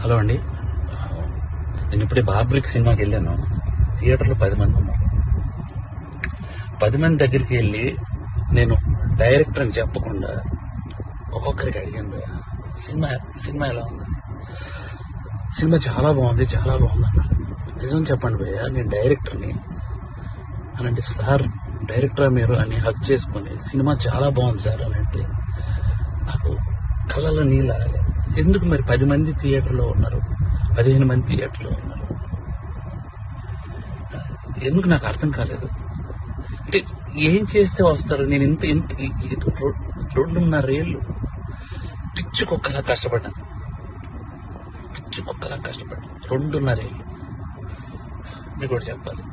Hello అండి, నేను ఇప్పుడే బాబ్రిక్ సినిమాకి వెళ్ళాను. థియేటర్లో 10 మంది ఉన్నారు. 10 మంది దగ్గరికి వెళ్ళి నేను డైరెక్టర్ అని చెప్పకుండా ఒక్కొక్కరికి అడిగాను, సినిమా ఎలా ఉంది? సినిమా చాలా బాగుంది అన్నారు. నిజం చెప్పండి భయ్య, నేను డైరెక్టర్ని అని అంటే, సార్ డైరెక్టరా మీరు అని హక్ చేసుకుని సినిమా చాలా బాగుంది సార్ అని అంటే నాకు కళ్ళలో నీళ్ళు ఆగలేదు. ఎందుకు మరి 10 మంది థియేటర్లో ఉన్నారు, 15 మంది థియేటర్లో ఉన్నారు, ఎందుకు నాకు అర్థం కాలేదు. అంటే ఏం చేస్తే వస్తారు? నేను ఇంత 2.5 ఏళ్ళు పిచ్చుకొక్కలా కష్టపడ్డాను. 2.5 ఏళ్ళు. మీకు కూడా చెప్పాలి,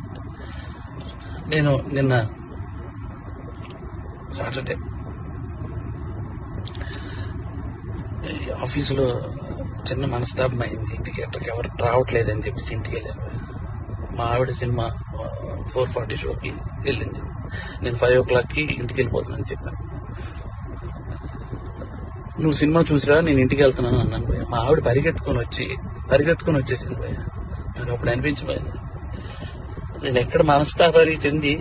నేను నిన్న సాటర్డే ఆఫీసులో చిన్న మనస్తాపం అయింది. థియేటర్కి ఎవరు రావట్లేదని చెప్పేసి ఇంటికి వెళ్ళాను. మా ఆవిడ సినిమా 4:40 షోకి వెళ్ళింది. నేను 5 o'clockకి ఇంటికి వెళ్ళిపోతున్నాను చెప్పాను. నువ్వు సినిమా చూసిరా, నేను ఇంటికి వెళ్తున్నాను అన్నాను భయ్య. మా ఆవిడ పరిగెత్తుకొని వచ్చేసింది భయ్య. నాకు అప్పుడు అనిపించిపోయింది, నేను ఎక్కడ మనస్తాపానికి చెంది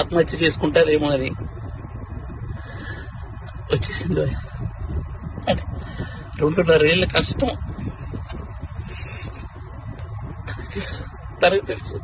ఆత్మహత్య చేసుకుంటారేమో అని వచ్చేసింది భయ్య. 2.5 ఏళ్ళ కష్టం తనకు తెలుసు.